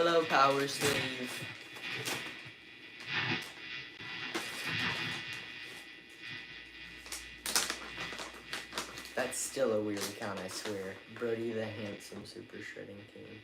Hello, Power Slave. That's still a weird count, I swear. Brody the Handsome Super Shredding King.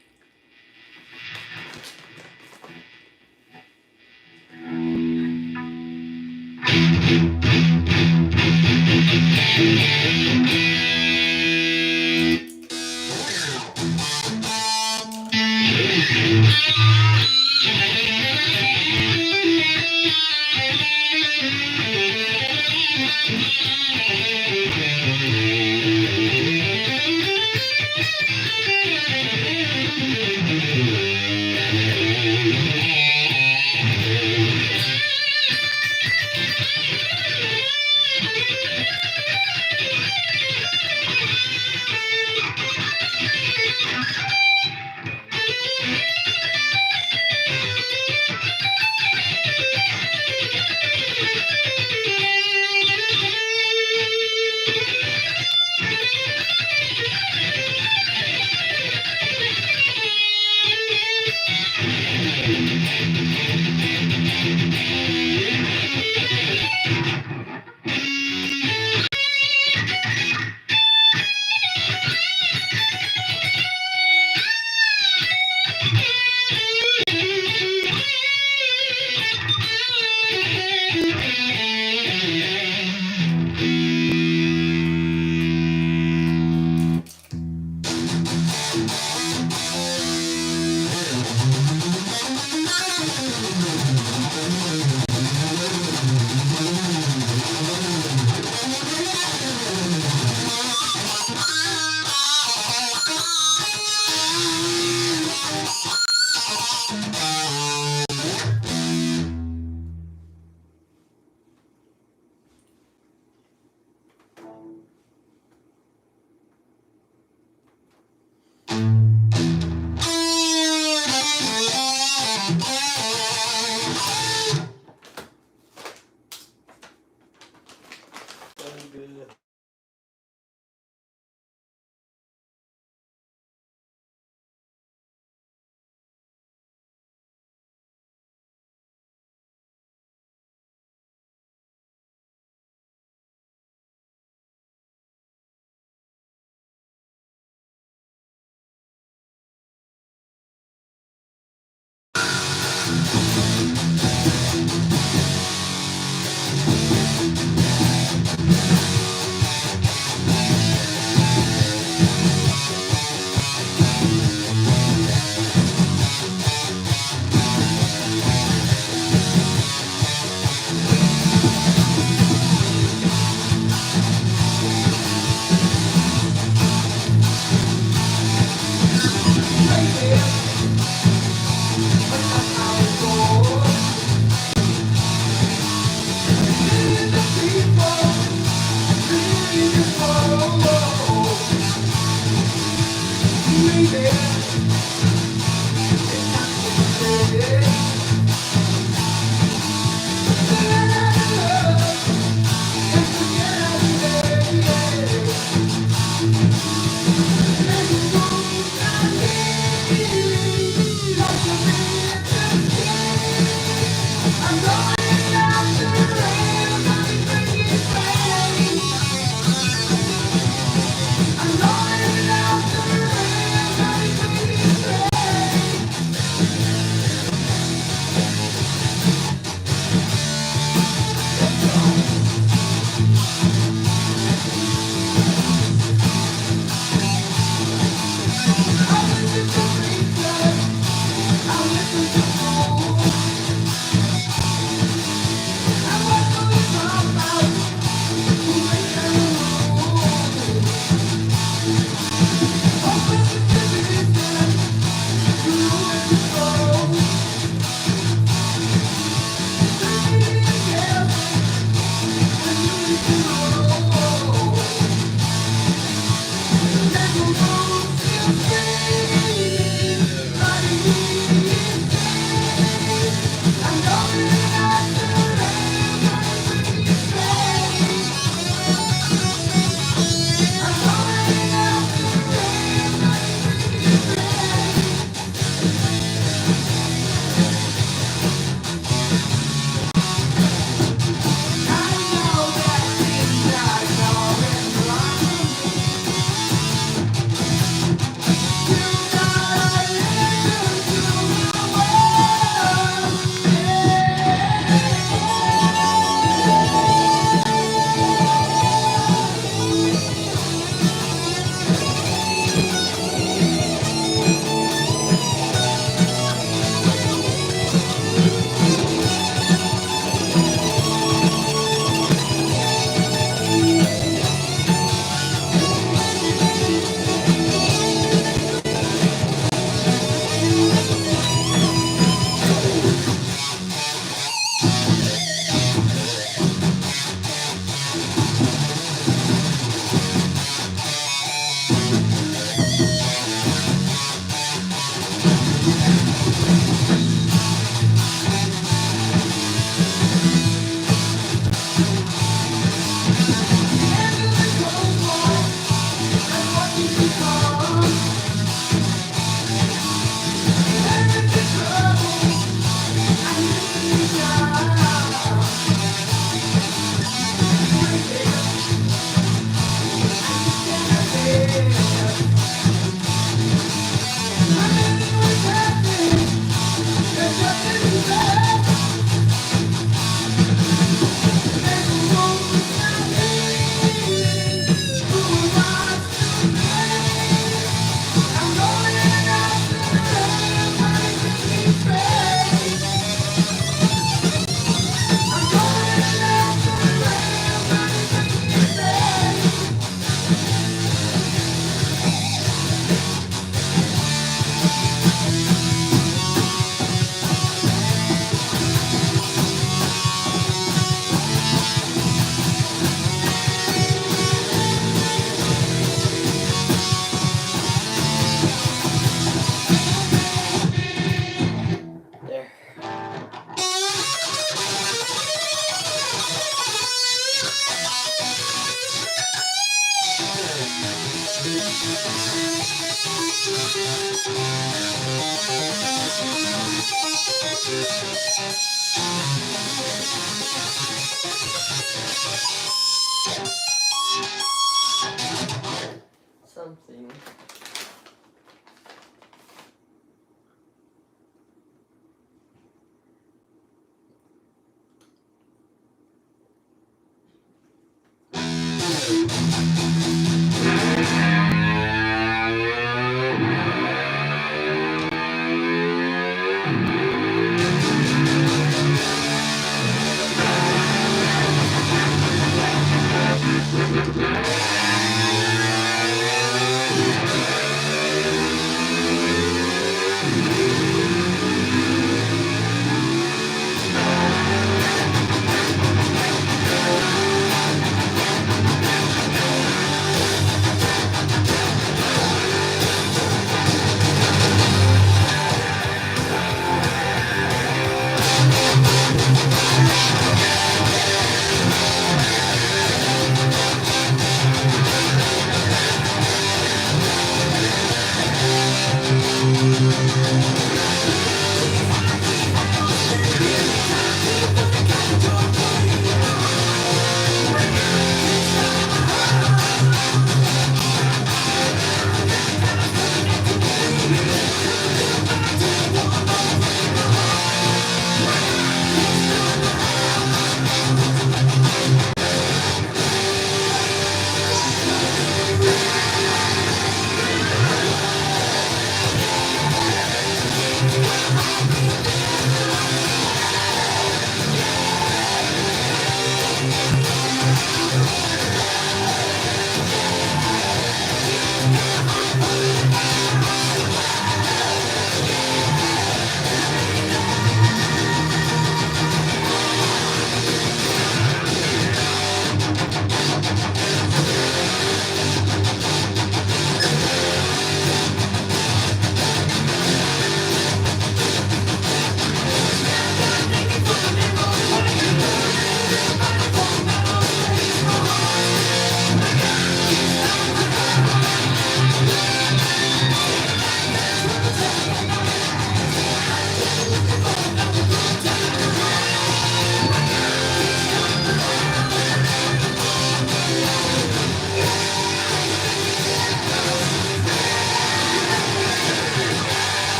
Something.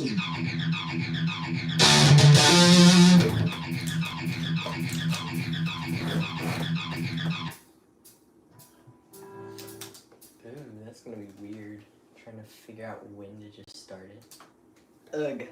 Ooh, that's gonna be weird. Trying to figure out when to just start it. Ugh. Okay.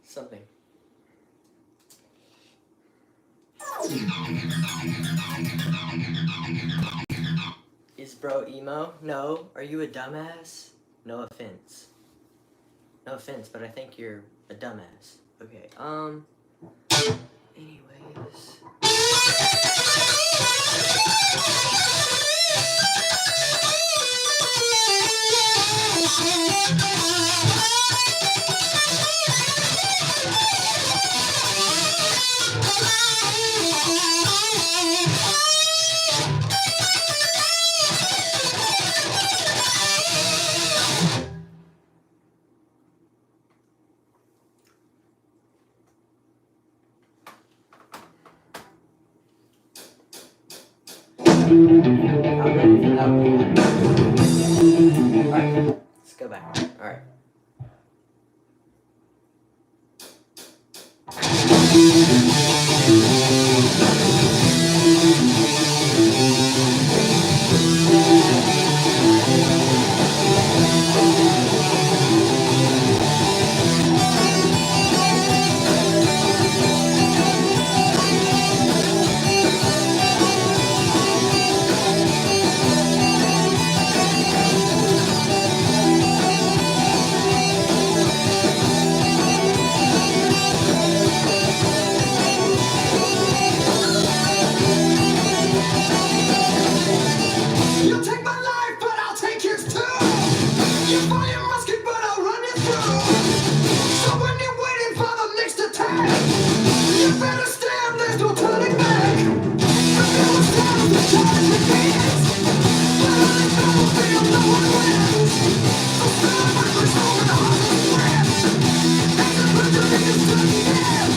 Something. Is bro emo? No. Are you a dumbass? No offense. No offense, but I think you're a dumbass. Okay, anyways. I'm ready for that one. Alright, let's go back. Alright. You'll take my life, but I'll take yours too. You fire your musket, but I'll run you through. So when you're waiting for the next attack, you better stand, there's no turning back. The fellow's down, the charge begins. But on this battlefield, no one wins. So stand with the soul and the heart of friends. As the victory is to the end.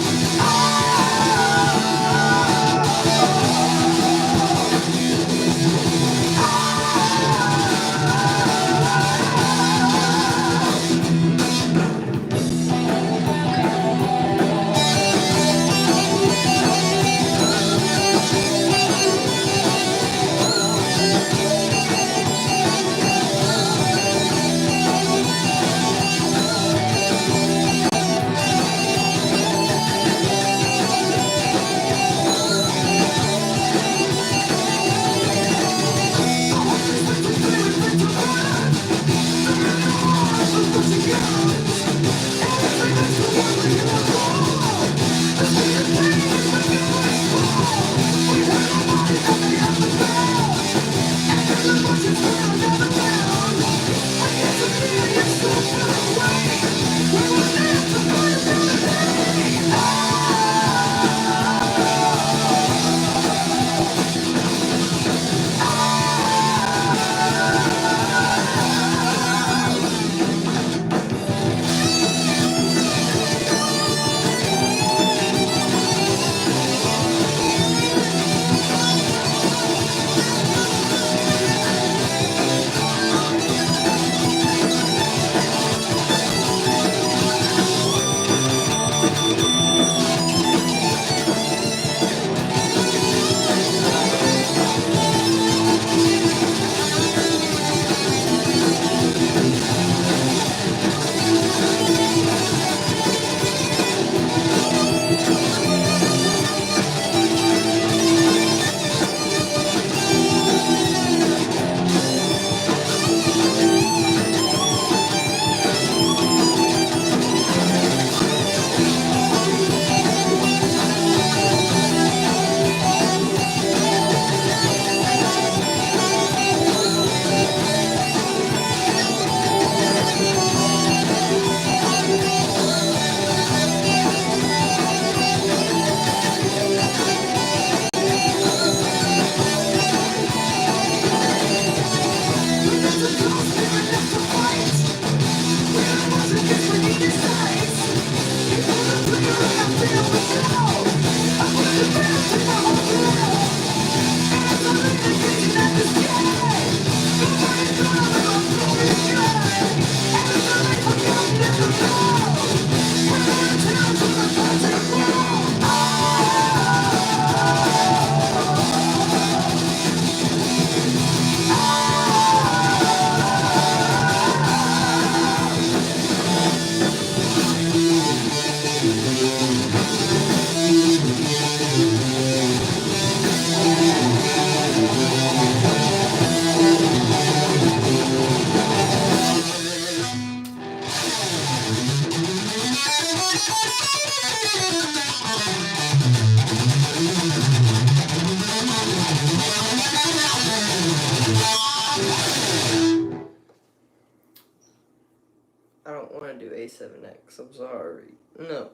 I don't want to do A7X, I'm sorry. No.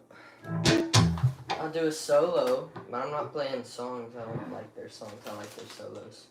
I'll do a solo, but I'm not playing songs. I don't like their songs, I like their solos.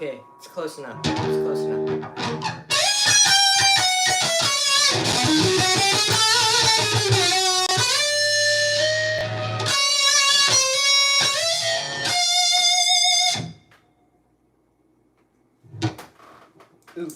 okay. It's close enough. It's close enough. Ooh.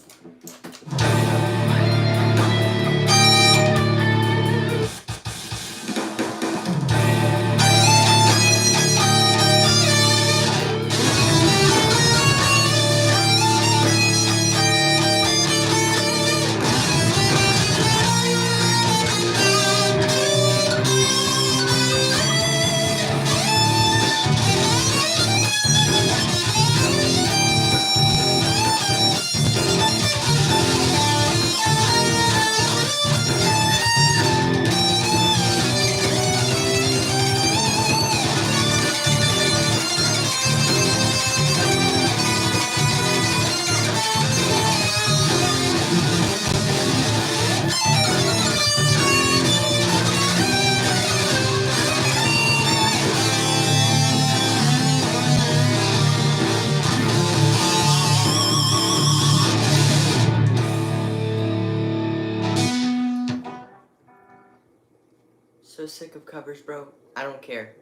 So sick of covers, bro. I don't care.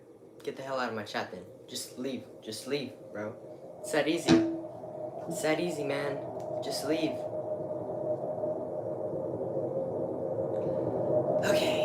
Get the hell out of my chat then. Just leave. Just leave, bro. It's that easy. It's that easy, man. Just leave. Okay.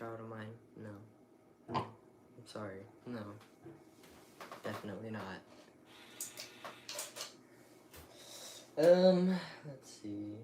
child of mine. No. No. I'm sorry. No. Definitely not. Let's see.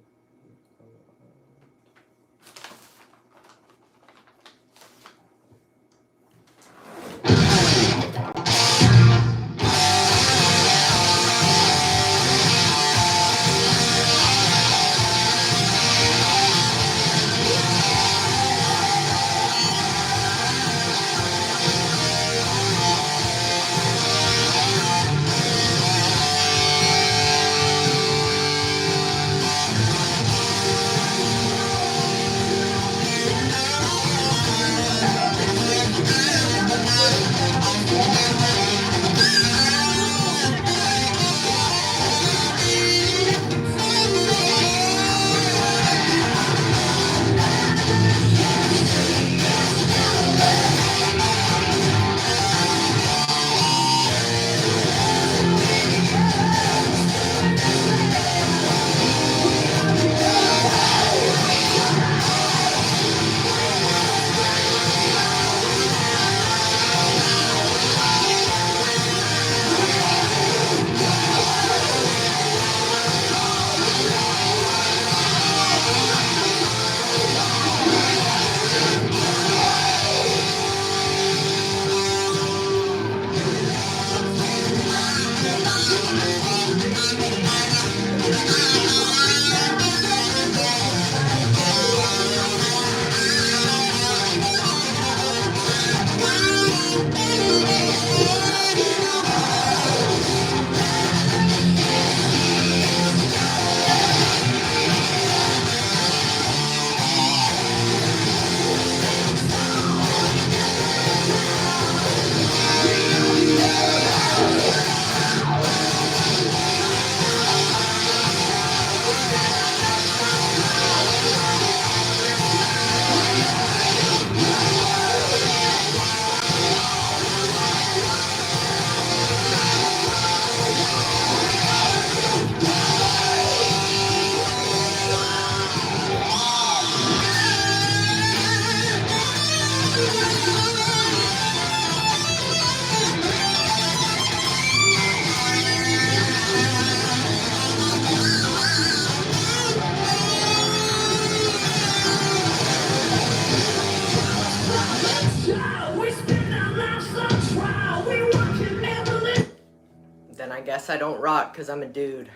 Then I guess I don't rock because I'm a dude.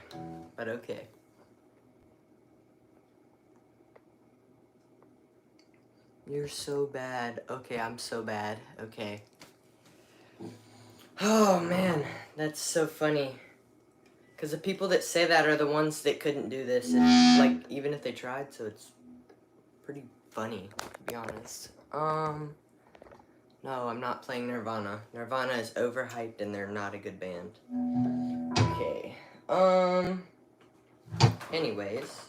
But okay. You're so bad. Okay, I'm so bad. Okay. Oh man, that's so funny. Because the people that say that are the ones that couldn't do this. And, like, even if they tried, so it's pretty funny, to be honest. No, I'm not playing Nirvana. Nirvana is overhyped and they're not a good band. Okay. Anyways.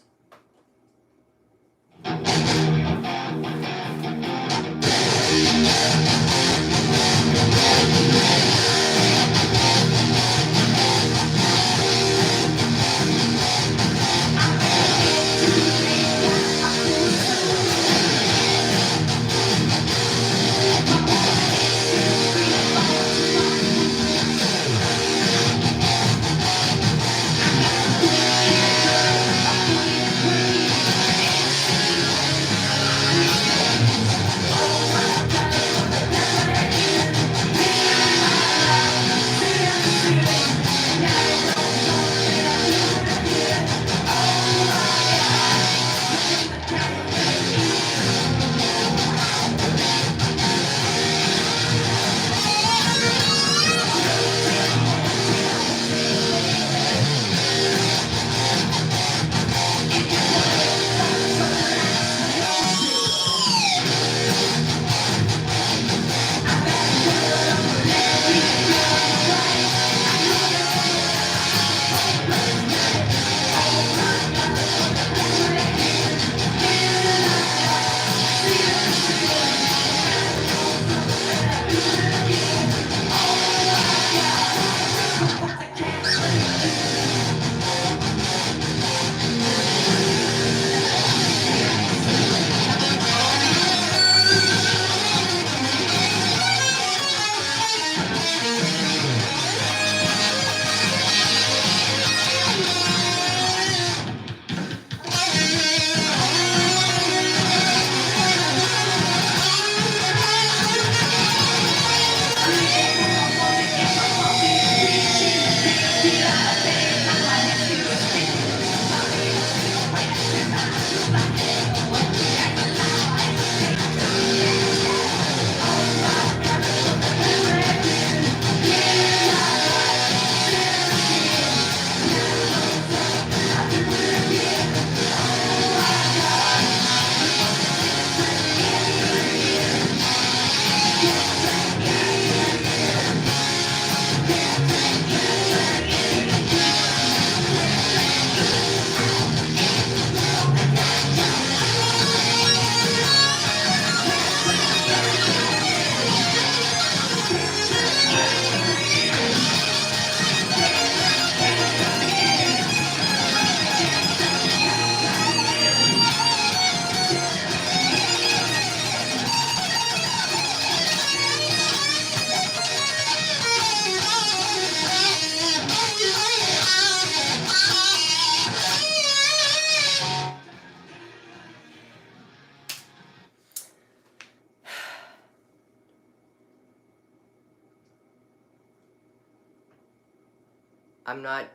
I'm not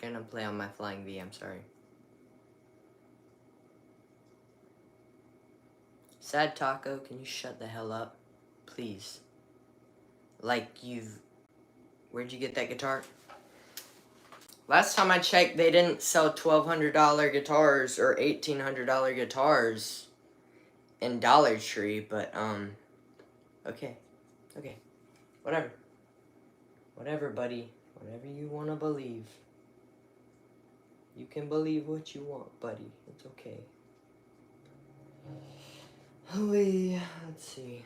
gonna play on my flying V, I'm sorry. Sad Taco, can you shut the hell up? Please. Like where'd you get that guitar? Last time I checked, they didn't sell $1,200 guitars or $1,800 guitars in Dollar Tree, but, okay. Whatever. Whatever, buddy. Whatever you want to believe. You can believe what you want, buddy. It's okay. Let's see.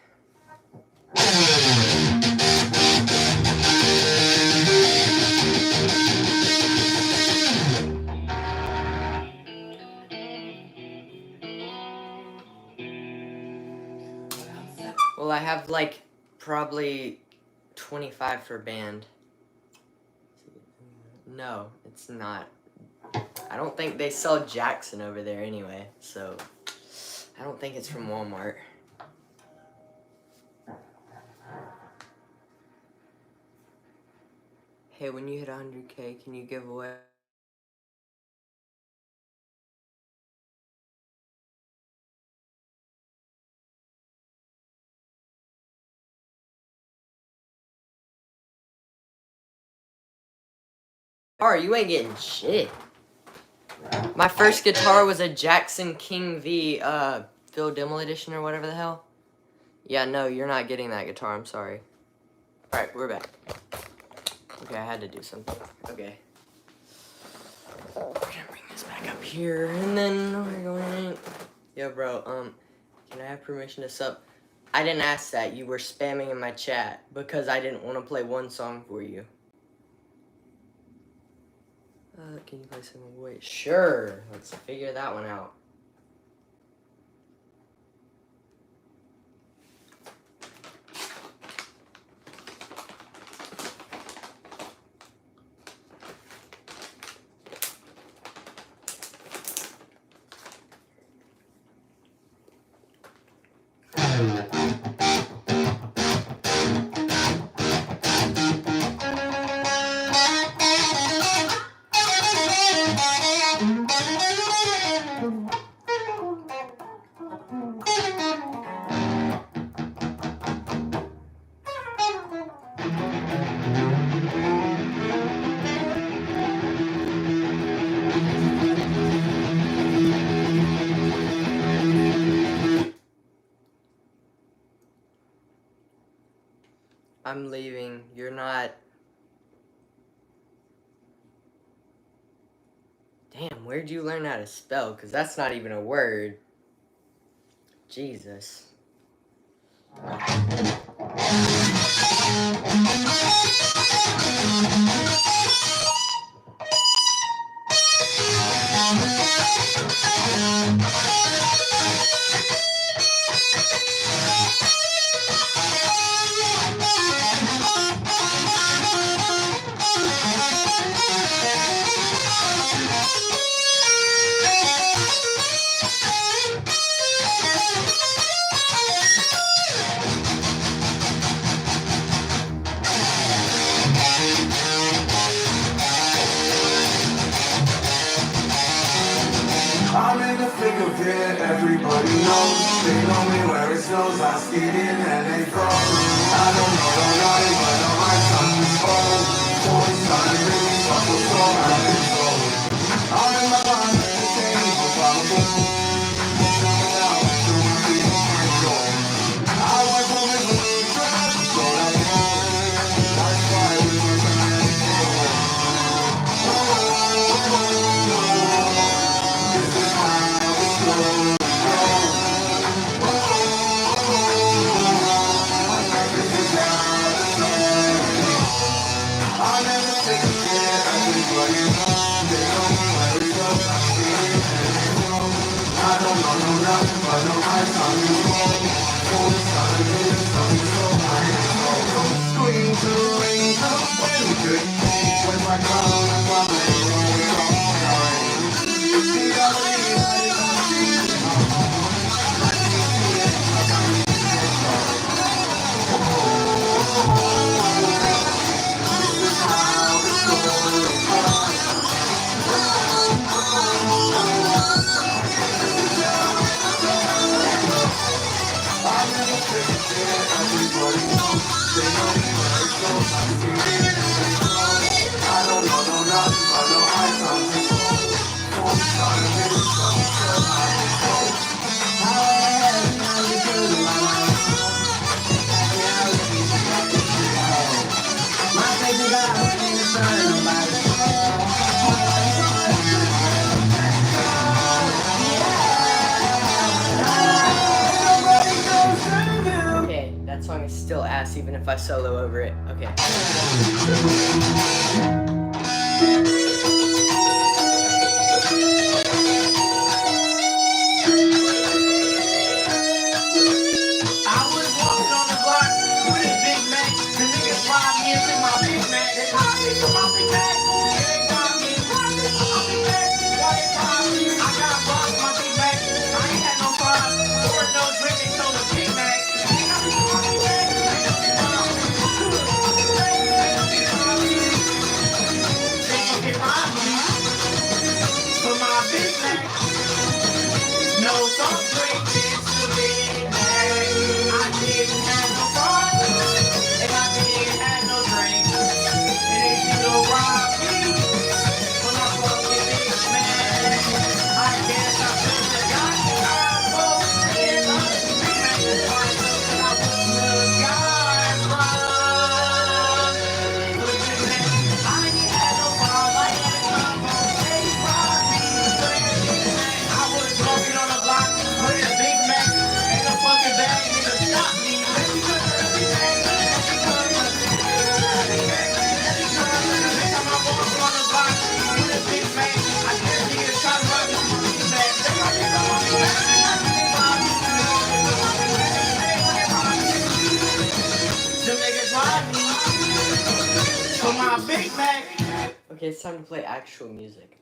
Well, I have like probably 25 for band. No, it's not. I don't think they sell Jackson over there anyway, so I don't think it's from Walmart. Hey, when you hit 100K, can you give away? You ain't getting shit. My first guitar was a Jackson King V, Phil Dimmel edition or whatever the hell. Yeah, no, you're not getting that guitar, I'm sorry. Alright, we're back. Okay, I had to do something. Okay. We're gonna bring this back up here, and then we're going... Yo, bro, can I have permission to sub? I didn't ask that. You were spamming in my chat because I didn't want to play one song for you. Can you play some Wait? Sure. Let's figure that one out. I'm leaving. You're not... Damn, where'd you learn how to spell? Because that's not even a word. Jesus. I'm in the thick of it, everybody knows. They know me where it snows, I skid in and they froze. I don't know, but no, my tongue is cold. 40 times in me, so I'm controlled. I'm in my mind, the same, but I'm a fool. I went from it to the track, so that's why we were trying to Okay, that song is still ass even if I solo over it. Okay. I was walking on the block with a Big Mac. The niggas robbed me and took my Big Mac. They robbed me for my Big Mac. Yeah, they robbed me for my Big Mac. Why they robbed me? I got robbed my Big Mac. I ain't had no fries or no drink. They stole a Big Mac. They got me for my Big Mac. They know they robbed me. They know they robbed me. They gon' get robbed me for my Big Mac. No soft drink, it's a Big Mac. I didn't have no fun, and I didn't have no drink, and they still robbed me for my fucking Big Mac. I guess I should've got both and I Big Mac is fine, so I would've got robbed for the Big Mac. I ain't had no fun, I had a combo, they robbed me for that Big Mac. I was walking on the block with a Big Mac and a fucking bag, nigga shot me. That's because of the Big Mac. That's because of the Big Mac. That's because of the next time I walk on the block with a Big Mac, I hear niggas try to rob me for my Big Mac. They rob me for my Big Mac. They rob me for my Big Mac. Hey, when they rob me, them niggas rob me for my Big Mac. Okay, it's time to play actual music.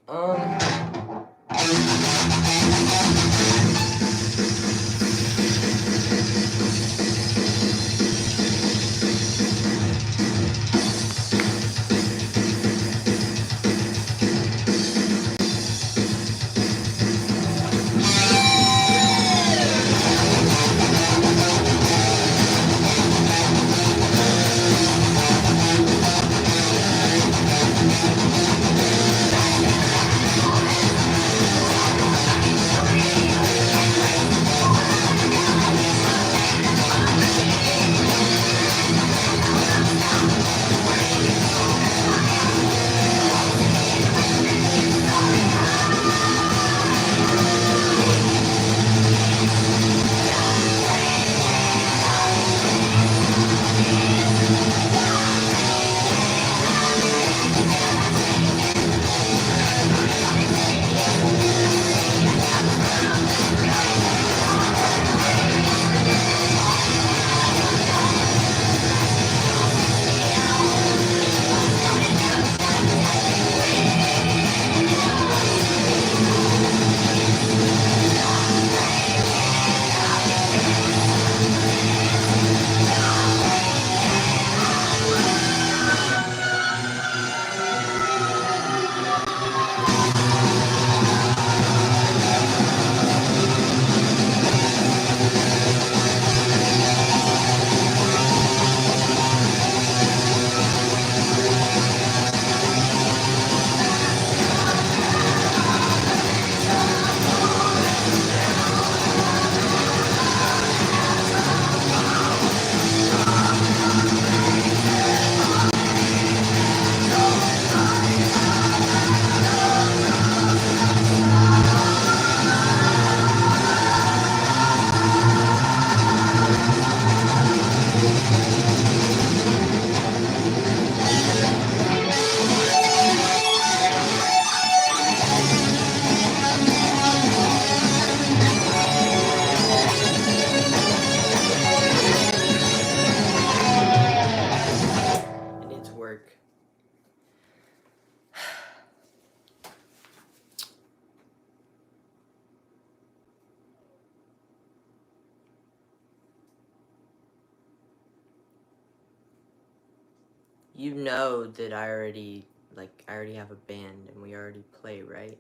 You know that I already have a band and we already play, right?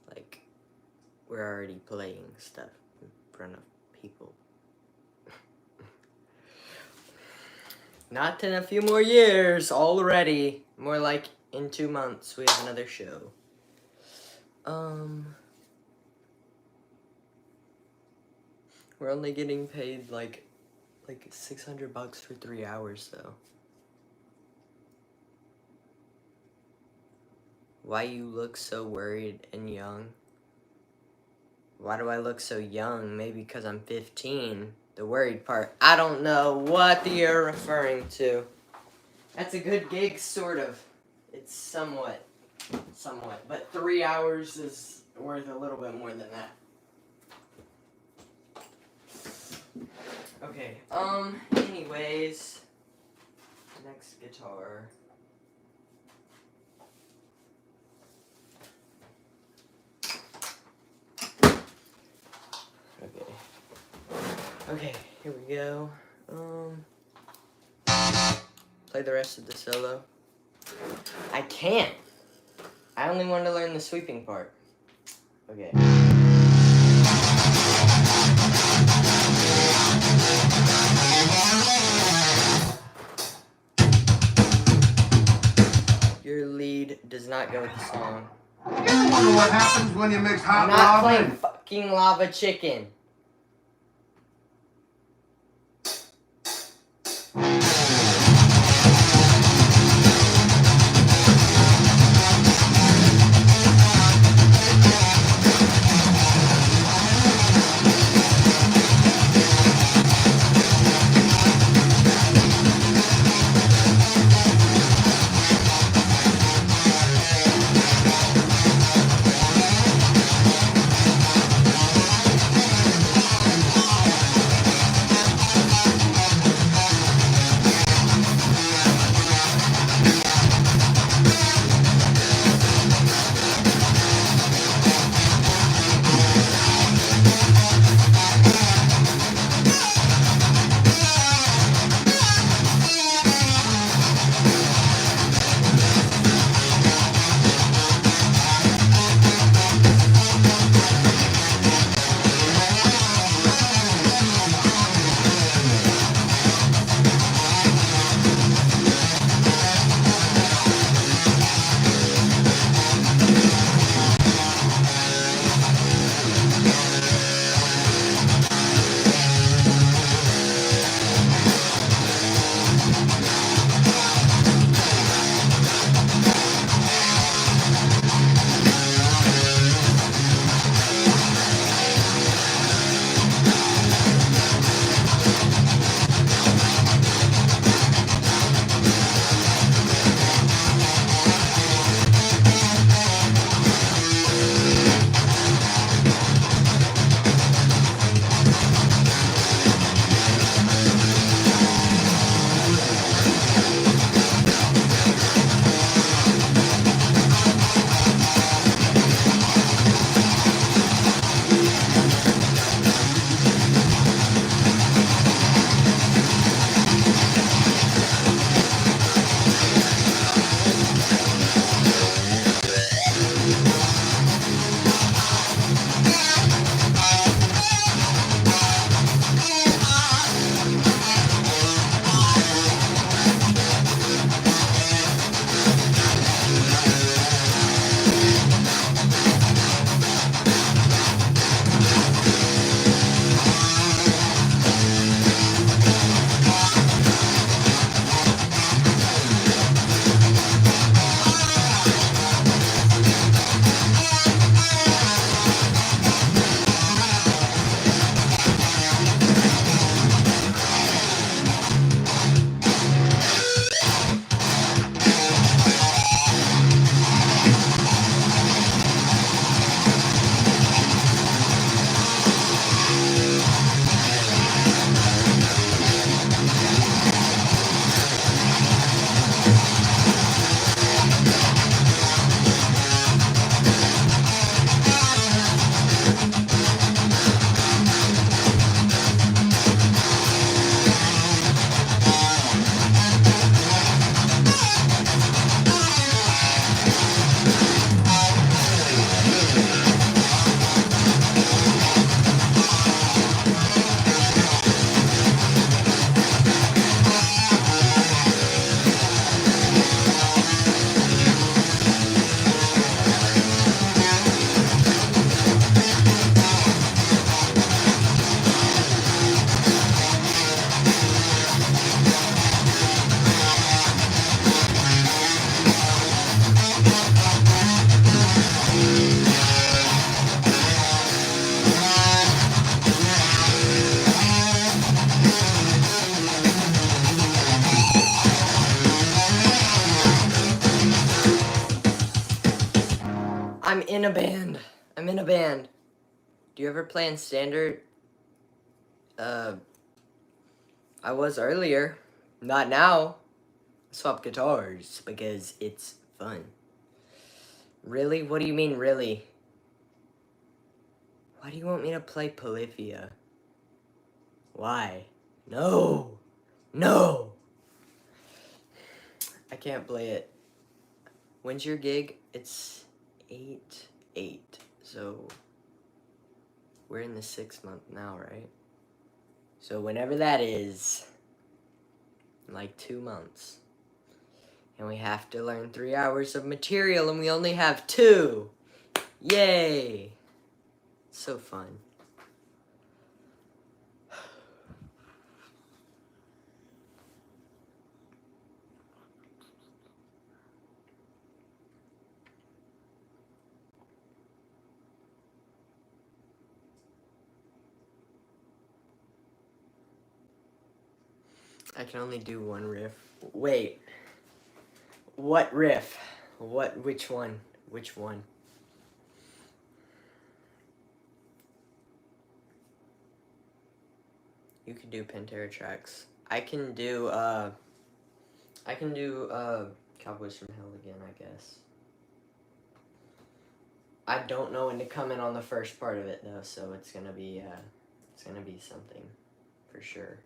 Like, we're already playing stuff in front of people. Not in a few more years already. More like in 2 months we have another show. We're only getting paid like $600 for 3 hours though. Why you look so worried and young? Why do I look so young? Maybe because I'm 15. The worried part. I don't know what you're referring to. That's a good gig, sort of. It's somewhat. But 3 hours is worth a little bit more than that. Okay, anyways. Next guitar. Okay, here we go. Play the rest of the solo. I can't. I only wanted to learn the sweeping part. Okay. Your lead does not go with the song. You wonder what happens when you mix hot I'm not lava playing and fucking Lava Chicken. I'm in a band. I'm in a band. Do you ever play in standard? I was earlier. Not now. Swap guitars because it's fun. Really? What do you mean, really? Why do you want me to play Polyphia? Why? No! No! I can't play it. When's your gig? It's 8/8. So, we're in the 6th month now, right? So, whenever that is, in like 2 months. And we have to learn 3 hours of material, and we only have 2! Yay! So fun. I can only do one riff. Wait. What riff? Which one? Which one? You can do Pantera tracks. I can do Cowboys from Hell again, I guess. I don't know when to come in on the first part of it though, so it's gonna be something for sure.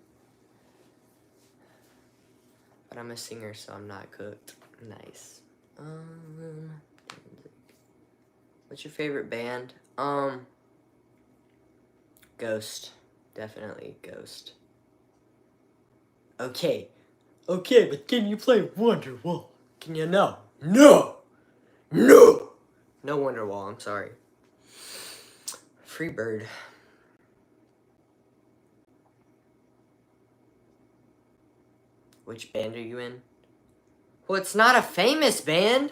But I'm a singer, so I'm not cooked. Nice. What's your favorite band? Ghost. Definitely Ghost. Okay, but can you play Wonderwall? Can you? No. No! No Wonderwall, I'm sorry. Freebird. Which band are you in? Well, it's not a famous band.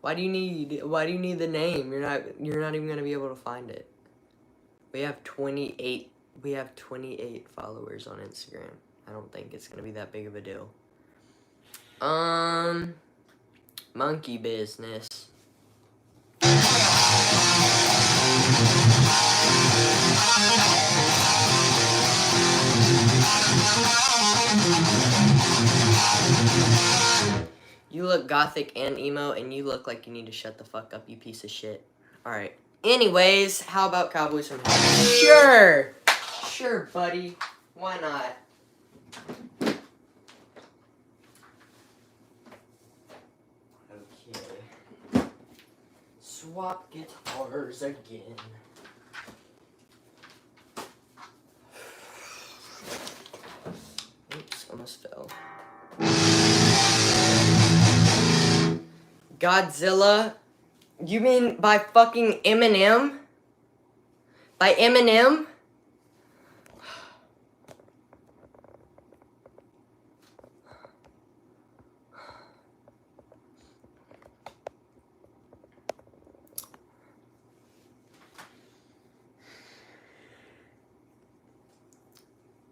Why do you need the name? You're not even gonna be able to find it. We have 28 followers on Instagram. I don't think it's gonna be that big of a deal. Monkey Business. You look gothic and emo, and you look like you need to shut the fuck up, you piece of shit. Alright. Anyways, how about Cowboys from Hell? Sure! Sure, buddy. Why not? Okay. Swap guitars again. Oops, almost fell. Godzilla? You mean by fucking Eminem? By Eminem?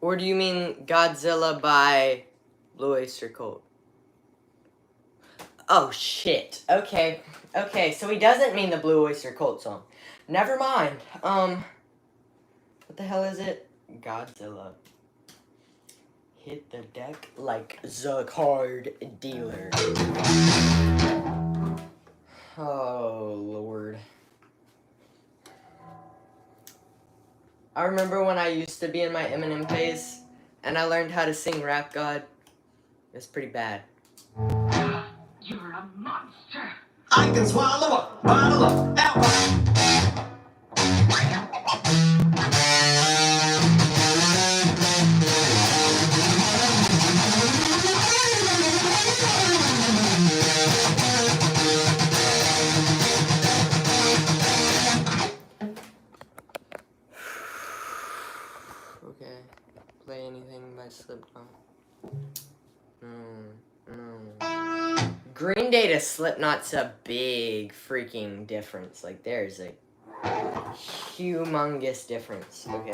Or do you mean Godzilla by Blue Oyster Cult? Oh, shit. Okay, so he doesn't mean the Blue Oyster Cult song. Never mind. What the hell is it? Godzilla. Hit the deck like the card dealer. Oh, Lord. I remember when I used to be in my Eminem phase, and I learned how to sing Rap God. It's pretty bad. You're a monster. I can swallow a bottle of alcohol. Okay, play anything by Slipknot. No. Green Day to Slipknot's a big freaking difference. Like, there's a humongous difference. Okay.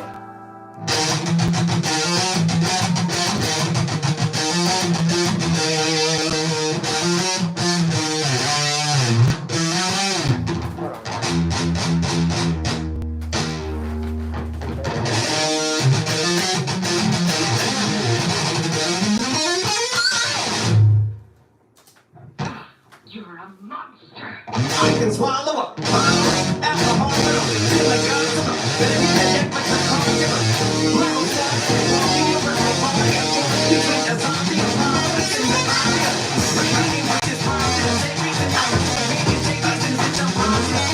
I can swallow a bottle alcohol till I got to know. But every day I put the coffee in my little side. You were my father, you think a zombie or not? It's in the fire. My body was just positive. Everything I was doing, you take us into the positive.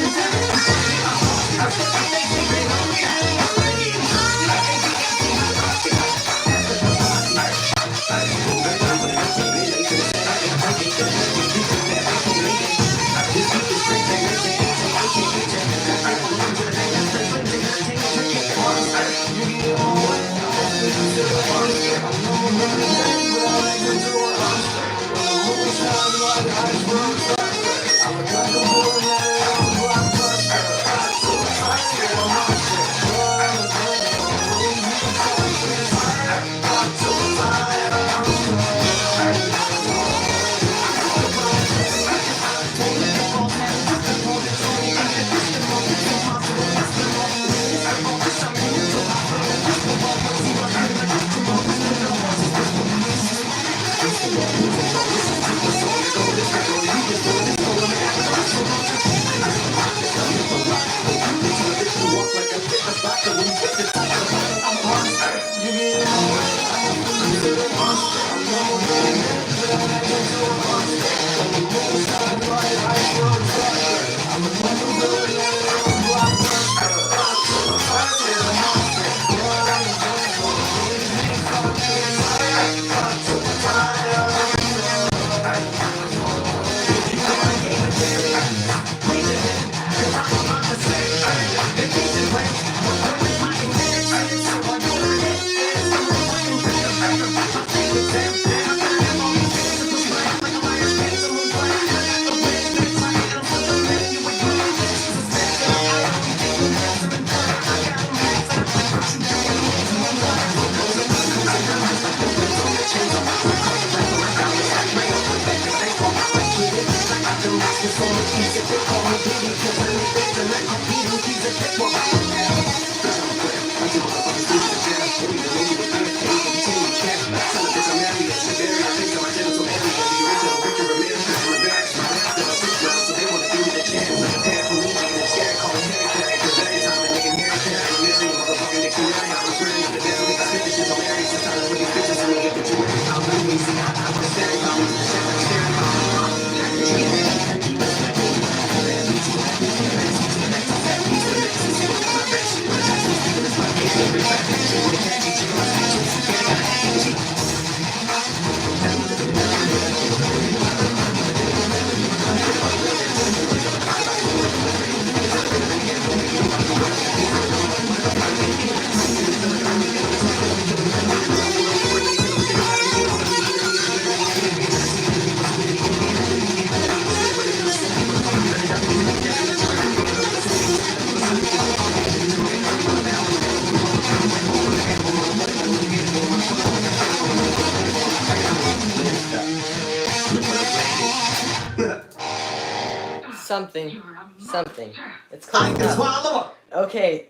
Something. It's I close can enough. swallow Okay.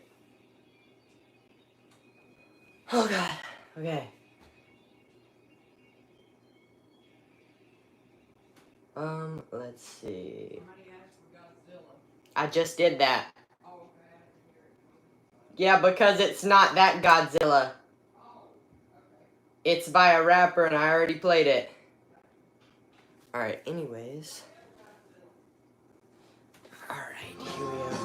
Oh god. Okay. Let's see. I just did that. Yeah, because it's not that Godzilla. It's by a rapper and I already played it. Alright, anyways. Alright, here we are.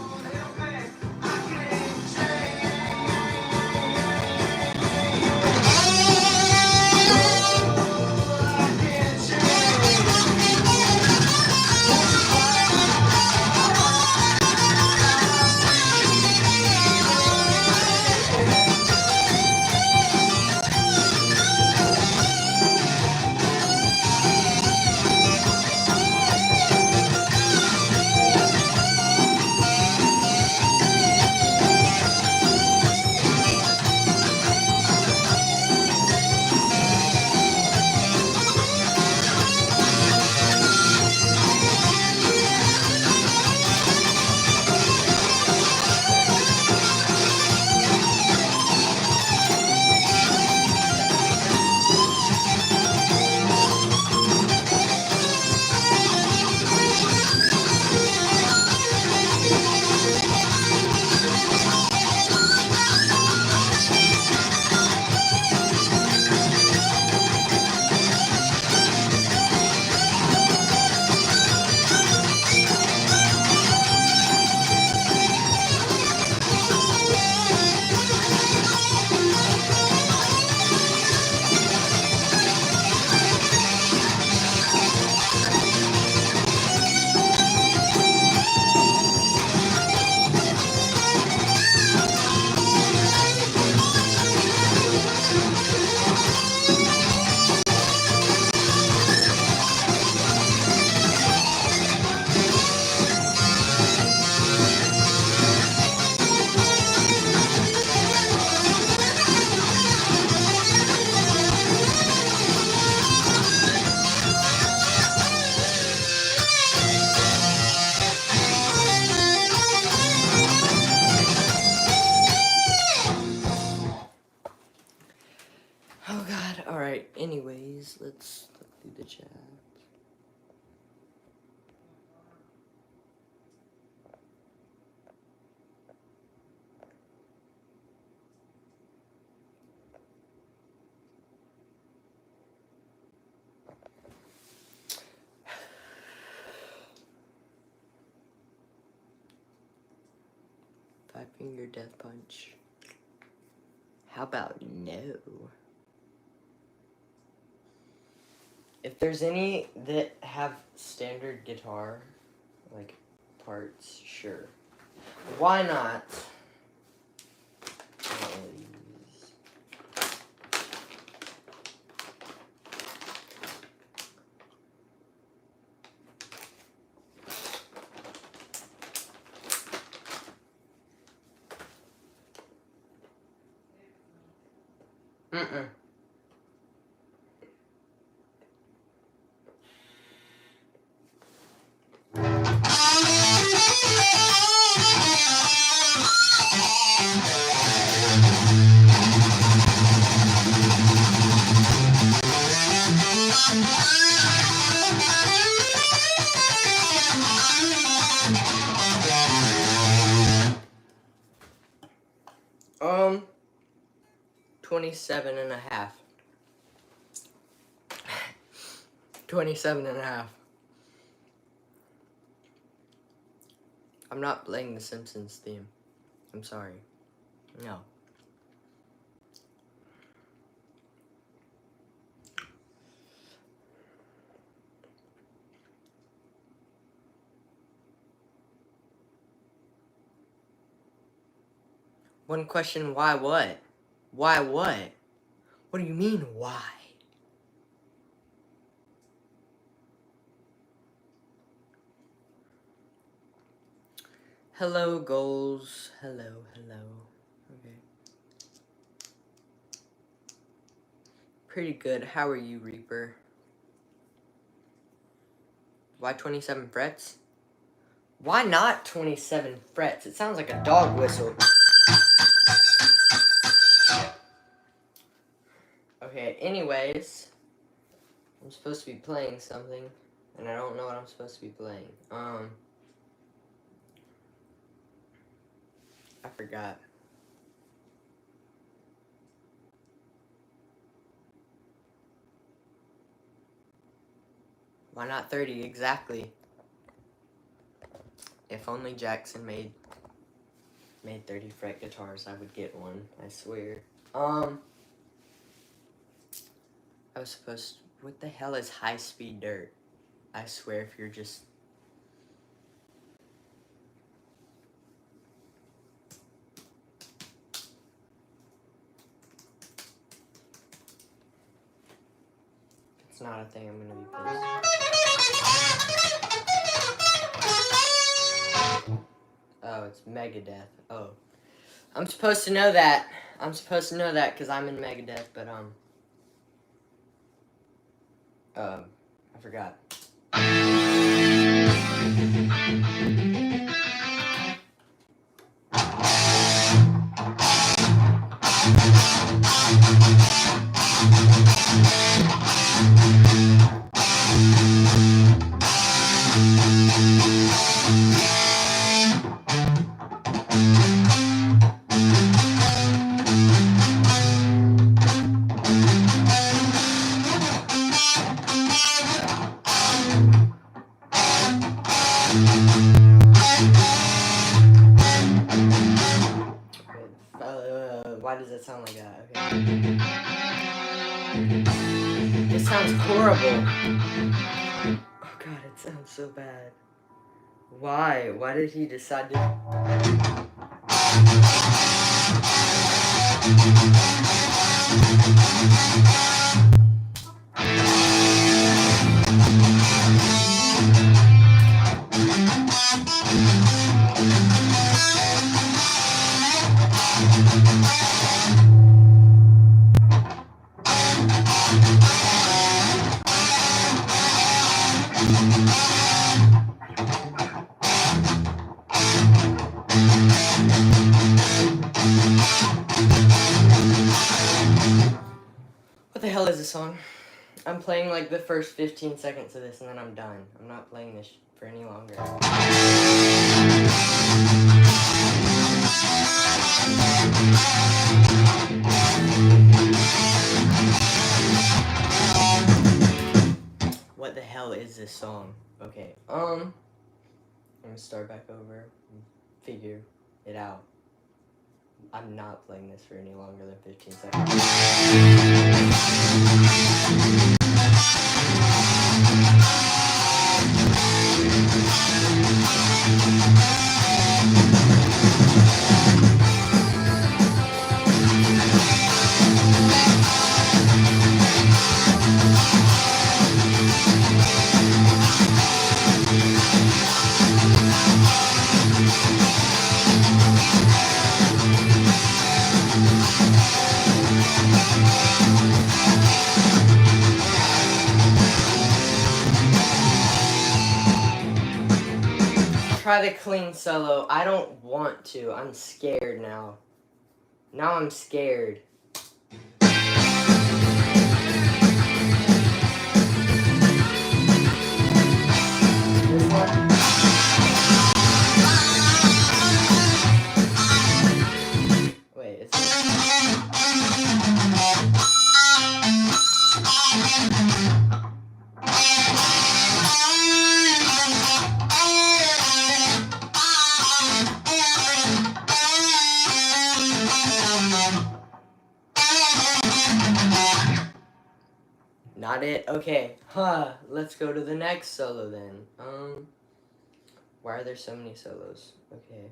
through the chat. Five-finger death punch. How about no? If there's any that have standard guitar, like, parts, sure. Why not? Mm-mm. Um, 27 and a half. 27 and a half. I'm not playing the Simpsons theme. I'm sorry. No. One question, why what? Why what? What do you mean, why? Hello, goals. Hello, hello. Okay. Pretty good. How are you, Reaper? Why 27 frets? Why not 27 frets? It sounds like a dog whistle. Okay, anyways. I'm supposed to be playing something, and I don't know what I'm supposed to be playing. I forgot. Why not 30? Exactly. If only Jackson made 30 fret guitars, I would get one. I swear. I was supposed to, what the hell is high speed dirt? I swear if you're just it's not a thing I'm gonna be posting. Oh, it's Megadeth. Oh. I'm supposed to know that. I'm supposed to know that because I'm in Megadeth, but I forgot. Why does that sound like that? Okay. It sounds horrible. Oh god, it sounds so bad. Why? Why did he decide to... What the hell is this song? I'm playing like the first 15 seconds of this and then I'm done. I'm not playing this for any longer. What the hell is this song? Okay, I'm gonna start back over and figure it out. I'm not playing this for any longer than 15 seconds. Try the clean solo. I don't want to. I'm scared now. Now I'm scared. This one? Wait, is it? Not it? Okay. Let's go to the next solo then. Why are there so many solos? Okay.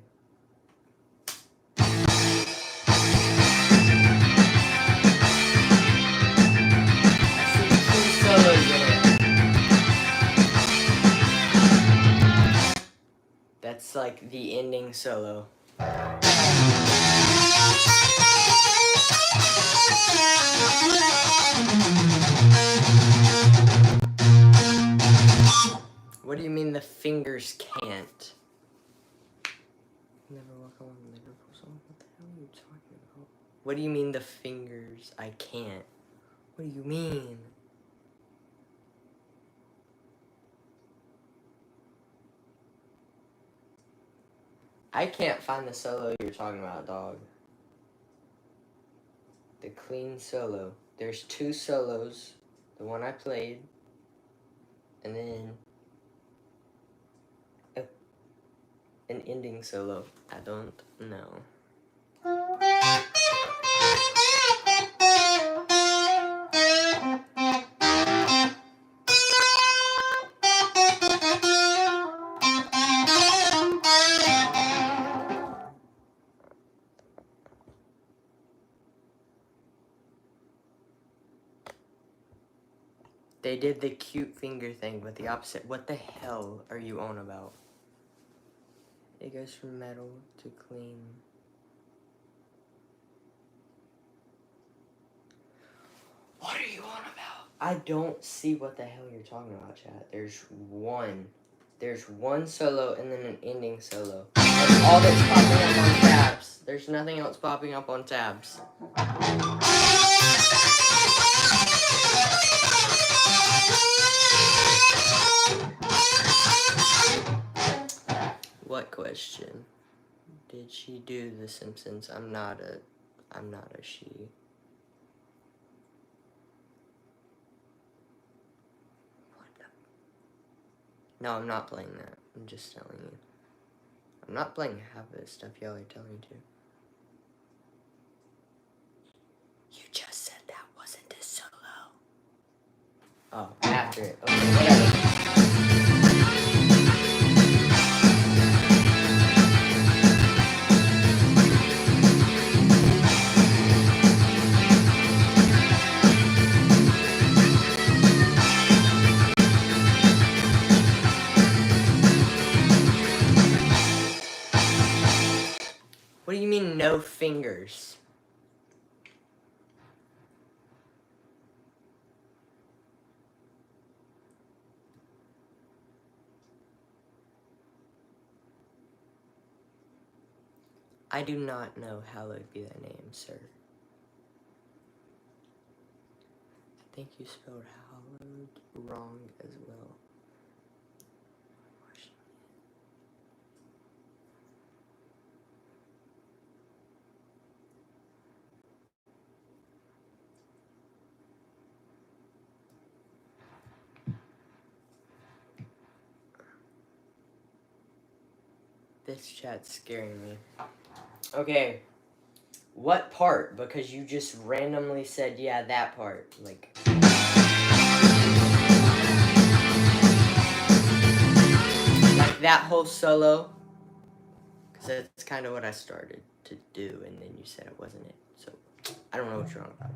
I see 2 solos in it. That's like the ending solo. What do you mean the fingers can't? Never walk along the Liverpool song? What the hell are you talking about? What do you mean the fingers I can't? What do you mean? I can't find the solo you're talking about, dog. The clean solo. There's 2 solos. The one I played. And then an ending solo. I don't know. They did the cute finger thing, but the opposite. What the hell are you on about? It goes from metal to clean. What are you on about? I don't see what the hell you're talking about, chat. There's one solo and then an ending solo. That's all that's popping up on tabs. There's nothing else popping up on tabs. What question? Did she do The Simpsons? I'm not a she. What the? No, I'm not playing that. I'm just telling you. I'm not playing half of this stuff y'all are telling me to. You just said that wasn't a solo. Oh, after it. Okay, whatever. What do you mean, no fingers? I do not know hallowed be thy name, sir. think you spelled hallowed wrong as well. This chat's scaring me. Okay. What part? Because you just randomly said, yeah, that part. Like... like that whole solo. Because that's kind of what I started to do, and then you said it wasn't it. So, I don't know what you're on about.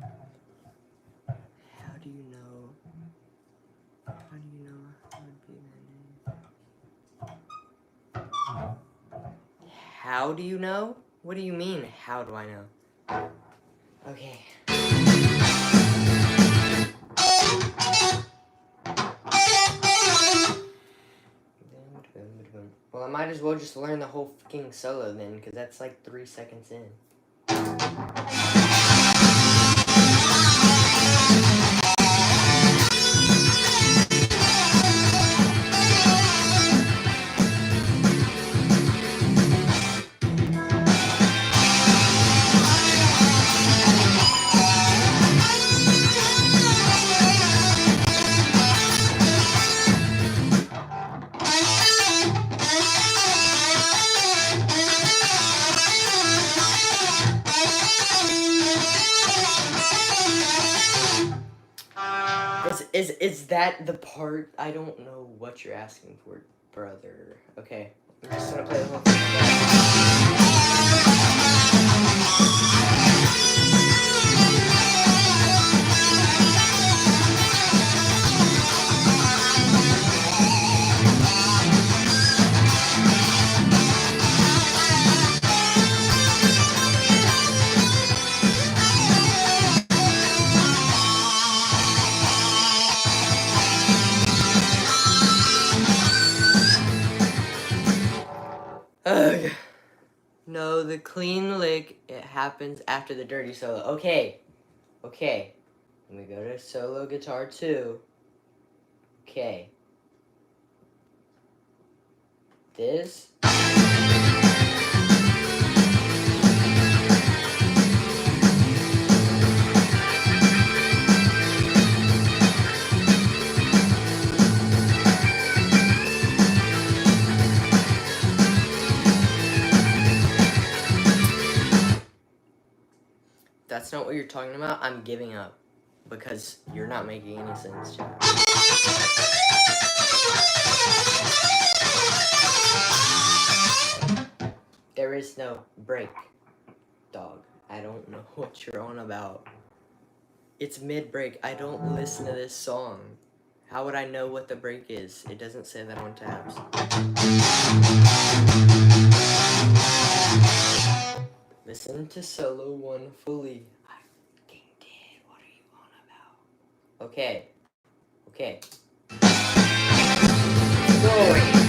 How do you know? How do you know how would be my name? How do you know? What do you mean, how do I know? Okay. Well, I might as well just learn the whole fucking solo then, because that's like 3 seconds in. Is that the part? I don't know what you're asking for, brother. Okay, I'm just gonna play the whole thing. Ugh. No, the clean lick, it happens after the dirty solo. Okay. Okay. Let me go to solo guitar 2. Okay. This. That's not what you're talking about. I'm giving up. Because you're not making any sense, chat. There is no break, dog. I don't know what you're on about. It's mid-break. I don't listen to this song. How would I know what the break is? It doesn't say that on tabs. Listen to solo 1 fully. I fucking did. What are you on about? Okay. Okay. Going.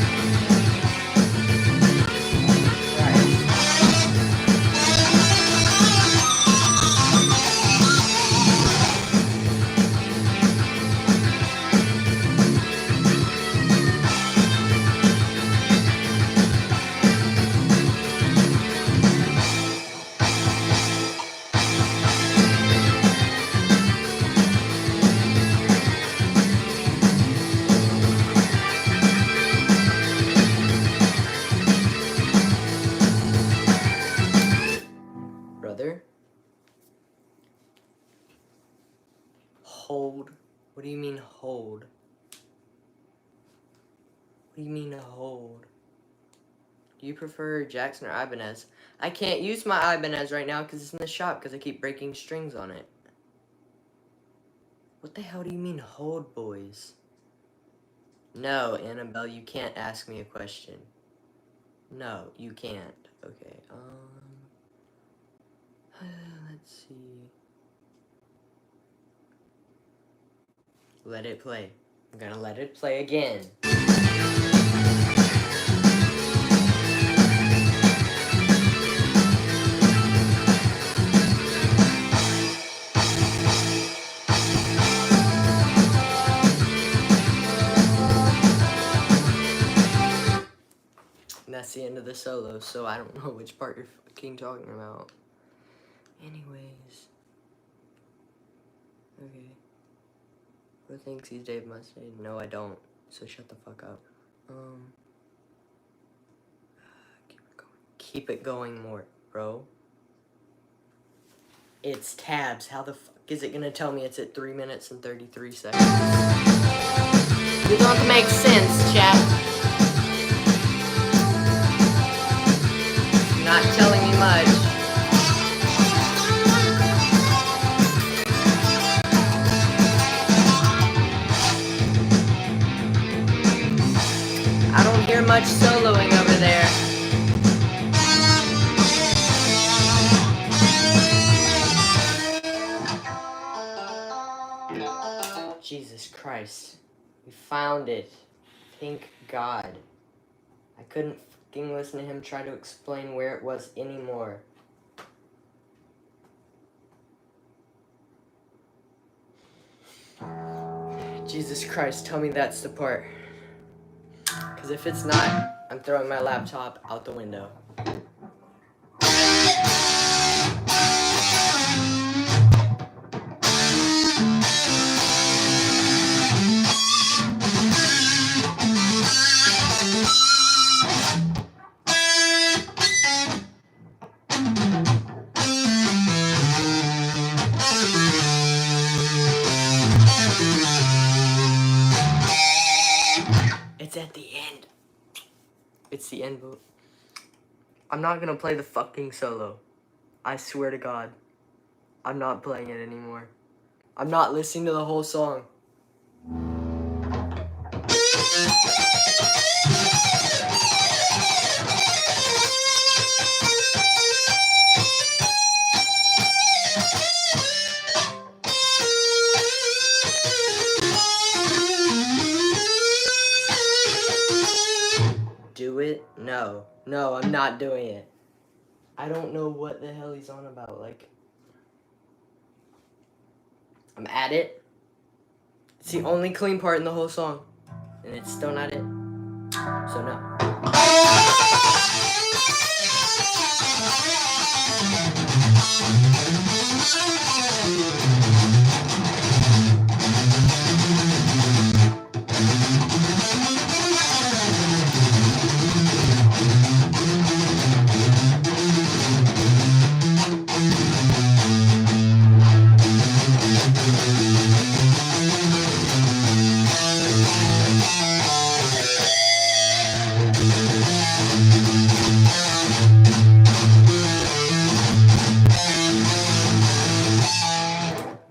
Brother? Hold. What do you mean hold? What do you mean hold? Do you prefer Jackson or Ibanez? I can't use my Ibanez right now because it's in the shop because I keep breaking strings on it. What the hell do you mean hold, boys? No, Annabelle, you can't ask me a question. No, you can't. Okay, let's see. Let it play. I'm gonna let it play again. And that's the end of the solo, so I don't know which part you're fucking talking about. Anyways. Okay. Who thinks he's Dave Mustaine? No, I don't. So shut the fuck up. Keep it going. Keep it going more, bro. It's tabs. How the fuck is it gonna tell me it's at 3 minutes and 33 seconds? You don't make sense, chap. You're not telling me much. I don't hear much soloing over there. Jesus Christ. We found it. Thank God. I couldn't fucking listen to him try to explain where it was anymore. Jesus Christ, tell me that's the part. Because if it's not, I'm throwing my laptop out the window. It's at the end. It's the end. I'm not gonna play the fucking solo. I swear to God. I'm not playing it anymore. I'm not listening to the whole song. Do it? No. No, I'm not doing it. I don't know what the hell he's on about. Like, I'm at it. It's the only clean part in the whole song. And it's still not it. So no.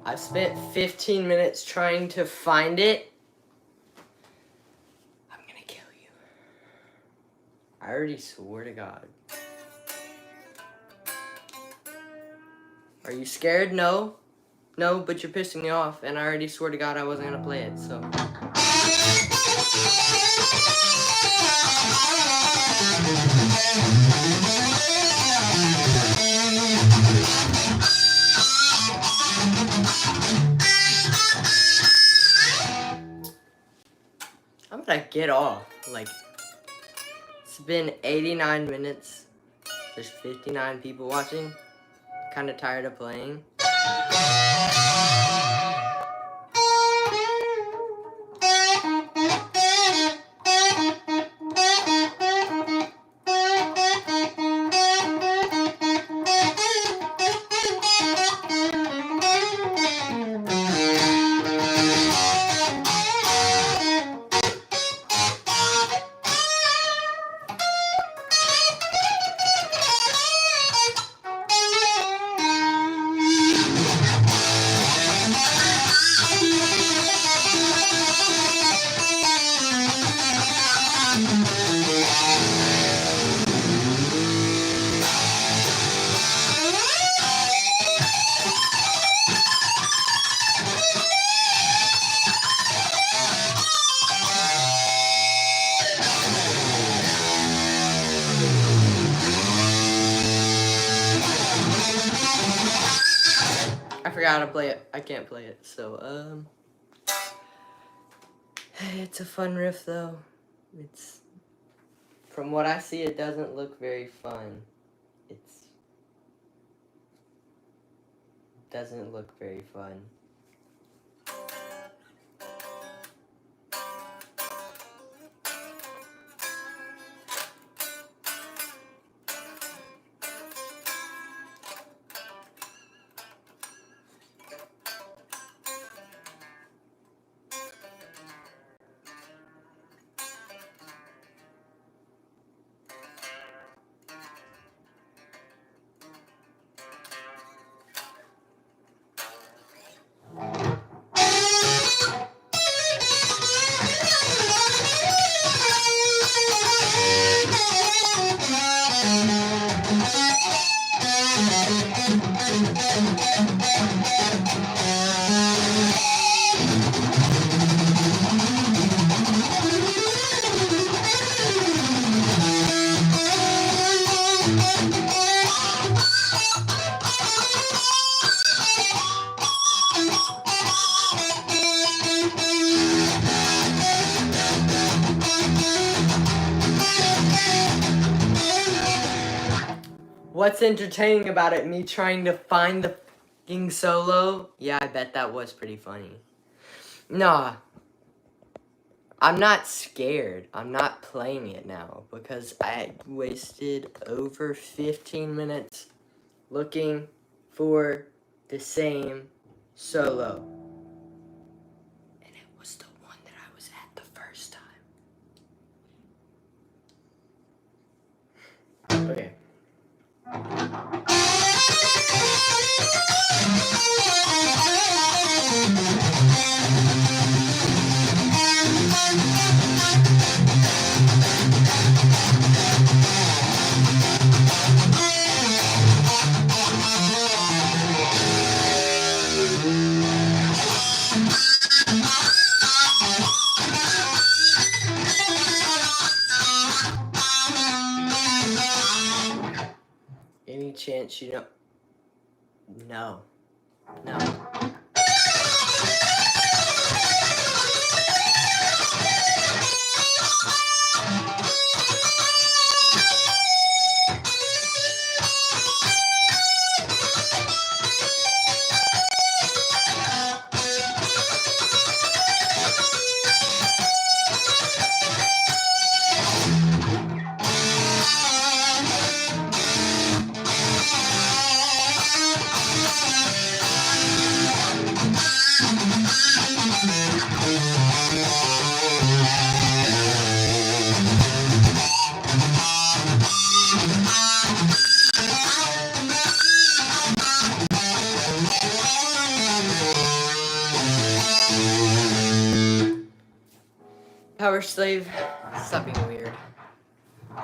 I've spent 15 minutes trying to find it. I'm gonna kill you. I already swore to God. Are you scared? No. No, but you're pissing me off, and I already swore to God I wasn't gonna play it, so. I'm gonna get off. Like, it's been 89 minutes. There's 59 people watching. Kinda tired of playing. I forgot how to play it. I can't play it, so, it's a fun riff, though. It's From what I see, it doesn't look very fun. It doesn't look very fun. What's entertaining about it? Me trying to find the fucking solo? Yeah, I bet that was pretty funny. Nah. I'm not scared. I'm not playing it now because I wasted over 15 minutes looking for the same solo. And it was the one that I was at the first time. Okay. Any chance you know? No. No. Power Slave, stop being weird.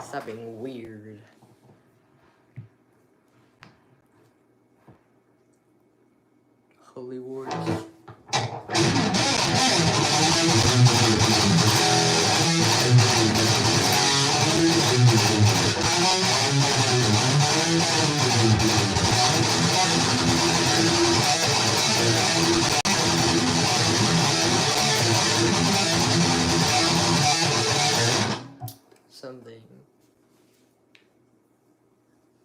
Stop being weird. Holy Wars. Something.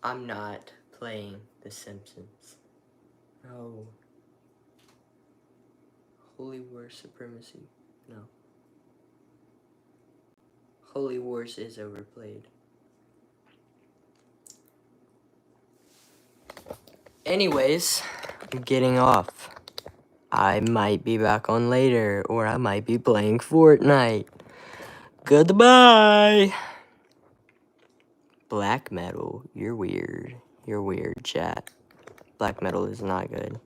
I'm not playing The Simpsons. No. Holy War Supremacy. No. Holy Wars is overplayed. Anyways, I'm getting off. I might be back on later, or I might be playing Fortnite. Goodbye! Black metal, you're weird. You're weird, chat. Black metal is not good.